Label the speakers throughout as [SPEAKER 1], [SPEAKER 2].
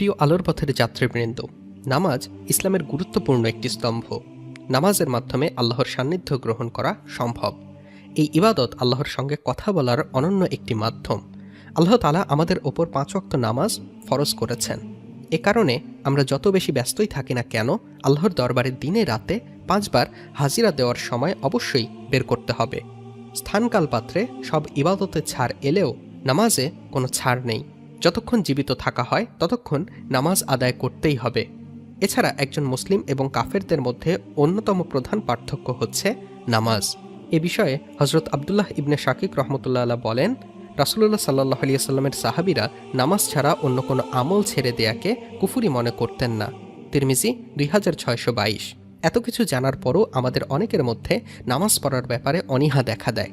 [SPEAKER 1] প্রিয় আলোর পথের যাত্রীবৃন্দ, নামাজ ইসলামের গুরুত্বপূর্ণ একটি স্তম্ভ। নামাজের মাধ্যমে আল্লাহর সান্নিধ্য গ্রহণ করা সম্ভব। এই ইবাদত আল্লাহর সঙ্গে কথা বলার অনন্য একটি মাধ্যম। আল্লাহ তাআলা আমাদের ওপর 5 ওয়াক্ত নামাজ ফরজ করেছেন। এ কারণে আমরা যত বেশি ব্যস্তই থাকি না কেন, আল্লাহর দরবারে দিনে রাতে 5 বার হাজিরা দেওয়ার সময় অবশ্যই বের করতে হবে। স্থানকাল পাত্রে সব ইবাদতে ছাড় এলেও নামাজে কোনো ছাড় নেই। যতক্ষণ জীবিত থাকা হয় ততক্ষণ নামাজ আদায় করতেই হবে। এছাড়া একজন মুসলিম এবং কাফেরদের মধ্যে অন্যতম প্রধান পার্থক্য হচ্ছে নামাজ। এ বিষয়ে হজরত আবদুল্লাহ ইবনে শাকিক রহমতুল্লাহ আলাইহি বলেন, রাসূলুল্লাহ সাল্লাল্লাহু আলাইহি ওয়াসাল্লামের সাহাবীরা নামাজ ছাড়া অন্য কোনো আমল ছেড়ে দেয়াকে কুফরি মনে করতেন না। তিরমিজি 2622। এত কিছু জানার পরও আমাদের অনেকের মধ্যে নামাজ পড়ার ব্যাপারে অনীহা দেখা দেয়।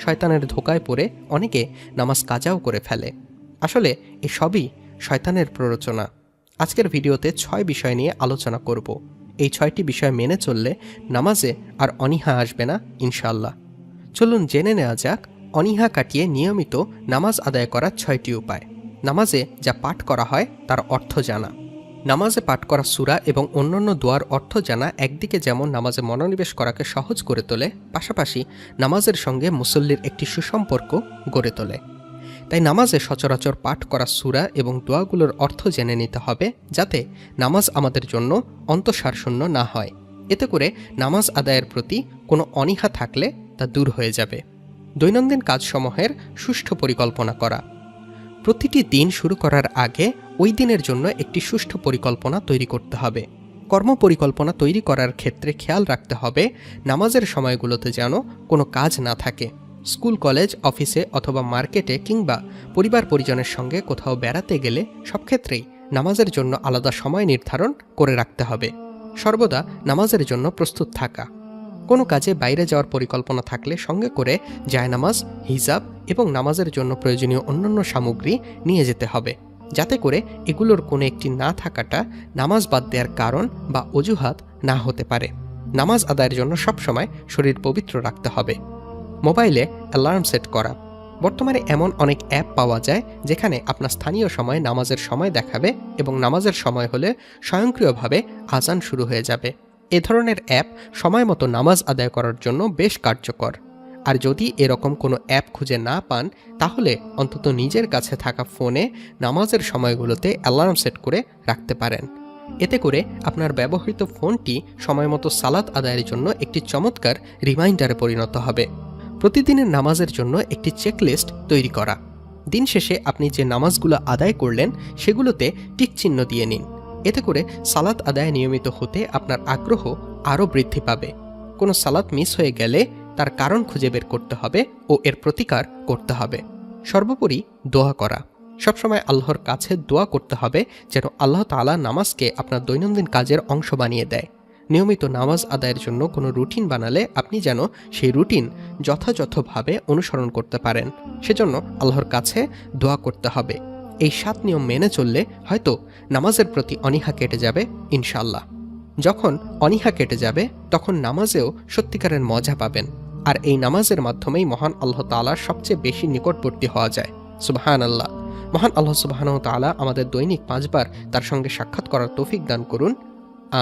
[SPEAKER 1] শয়তানের ধোকায় পড়ে অনেকে নামাজ কাজাও করে ফেলে। আসলে এসবই শয়তানের প্ররোচনা। আজকের ভিডিওতে 6 বিষয় নিয়ে আলোচনা করব। এই 6টি বিষয় মেনে চললে নামাজে আর অনীহা আসবে না ইনশাআল্লাহ। চলুন জেনে নেওয়া যাক অনীহা কাটিয়ে নিয়মিত নামাজ আদায় করার 6টি উপায়। নামাজে যা পাঠ করা হয় তার অর্থ জানা। নামাজে পাঠ করা সূরা এবং অন্যান্য দোয়ার অর্থ জানা একদিকে যেমন নামাজে মনোনিবেশ করাকে সহজ করে তোলে, পাশাপাশি নামাজের সঙ্গে মুসল্লির একটি সুসম্পর্ক গড়ে তোলে। তাই নামাজে সচরাচর পাঠ করা সূরা এবং দোয়াগুলোর অর্থ জেনে নিতে হবে, যাতে নামাজ আমাদের জন্য অন্তঃসারশূন্য না হয়। এতে করে নামাজ আদায়ের প্রতি কোনো অনীহা থাকলে তা দূর হয়ে যাবে। দৈনন্দিন কাজসমূহের সুষ্ঠু পরিকল্পনা করা। প্রতিটি দিন শুরু করার আগে ওই দিনের জন্য একটি সুষ্ঠু পরিকল্পনা তৈরি করতে হবে। কর্মপরিকল্পনা তৈরি করার ক্ষেত্রে খেয়াল রাখতে হবে নামাজের সময়গুলোতে যেন কোনো কাজ না থাকে। স্কুল, কলেজ, অফিসে অথবা মার্কেটে কিংবা পরিবার পরিজনের সঙ্গে কোথাও বেড়াতে গেলে সব ক্ষেত্রেই নামাজের জন্য আলাদা সময় নির্ধারণ করে রাখতে হবে। সর্বদা নামাজের জন্য প্রস্তুত থাকা। কোনো কাজে বাইরে যাওয়ার পরিকল্পনা থাকলে সঙ্গে করে জায়নামাজ, হিজাব এবং নামাজের জন্য প্রয়োজনীয় অন্যান্য সামগ্রী নিয়ে যেতে হবে, যাতে করে এগুলোর কোনো একটি না থাকাটা নামাজ বাদ দেওয়ার কারণ বা অজুহাত না হতে পারে। নামাজ আদায়ের জন্য সবসময় শরীর পবিত্র রাখতে হবে। মোবাইলে অ্যালার্ম সেট করা। বর্তমানে এমন অনেক অ্যাপ পাওয়া যায় যেখানে আপনার স্থানীয় সময় নামাজের সময় দেখাবে এবং নামাজের সময় হলে স্বয়ংক্রিয়ভাবে আজান শুরু হয়ে যাবে। এ ধরনের অ্যাপ সময় মতো নামাজ আদায় করার জন্য বেশ কার্যকর। আর যদি এরকম কোনো অ্যাপ খুঁজে না পান, তাহলে অন্তত নিজের কাছে থাকা ফোনে নামাজের সময়গুলোতে অ্যালার্ম সেট করে রাখতে পারেন। এতে করে আপনার ব্যবহৃত ফোনটি সময়মতো সালাত আদায়ের জন্য একটি চমৎকার রিমাইন্ডারে পরিণত হবে। প্রতিদিনের নামাজের জন্য একটি চেকলিস্ট তৈরি করা। দিন শেষে আপনি যে নামাজগুলো আদায় করলেন সেগুলোতে টিক চিহ্ন দিয়ে নিন। এতে করে সালাত আদায় নিয়মিত হতে আপনার আগ্রহ আরও বৃদ্ধি পাবে। কোনো সালাত মিস হয়ে গেলে তার কারণ খুঁজে বের করতে হবে ও এর প্রতিকার করতে হবে। সর্বোপরি দোয়া করা। সবসময় আল্লাহর কাছে দোয়া করতে হবে যেন আল্লাহ তাআলা নামাজকে আপনার দৈনন্দিন কাজের অংশ বানিয়ে দেয়। নিয়মিত নামাজ আদায়ের জন্য কোনো রুটিন বানালে আপনি যেন সেই রুটিন যথাযথভাবে অনুসরণ করতে পারেন, সেজন্য আল্লাহর কাছে দোয়া করতে হবে। এই 7 নিয়ম মেনে চললে হয়তো নামাজের প্রতি অনীহা কেটে যাবে ইনশাআল্লাহ। যখন অনীহা কেটে যাবে তখন নামাজেও সত্যিকারের মজা পাবেন। আর এই নামাজের মাধ্যমেই মহান আল্লাহ তাআলার সবচেয়ে বেশি নিকটবর্তী হওয়া যায়। সুবহানাল্লাহ। মহান আল্লাহ সুবহানাহু ওয়া তাআলা আমাদের দৈনিক 5 বার তার সঙ্গে সাক্ষাৎ করার তৌফিক দান করুন।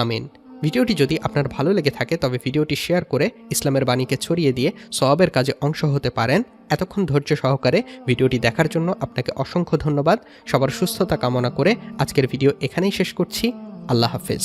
[SPEAKER 1] আমিন। ভিডিওটি যদি আপনার ভালো লেগে থাকে তবে ভিডিওটি শেয়ার করে ইসলামের বাণীকে ছড়িয়ে দিয়ে সওয়াবের কাজে অংশ হতে পারেন। এতক্ষণ ধৈর্য সহকারে ভিডিওটি দেখার জন্য আপনাকে অসংখ্য ধন্যবাদ। সবার সুস্থতা কামনা করে আজকের ভিডিও এখানেই শেষ করছি। আল্লাহ হাফেজ।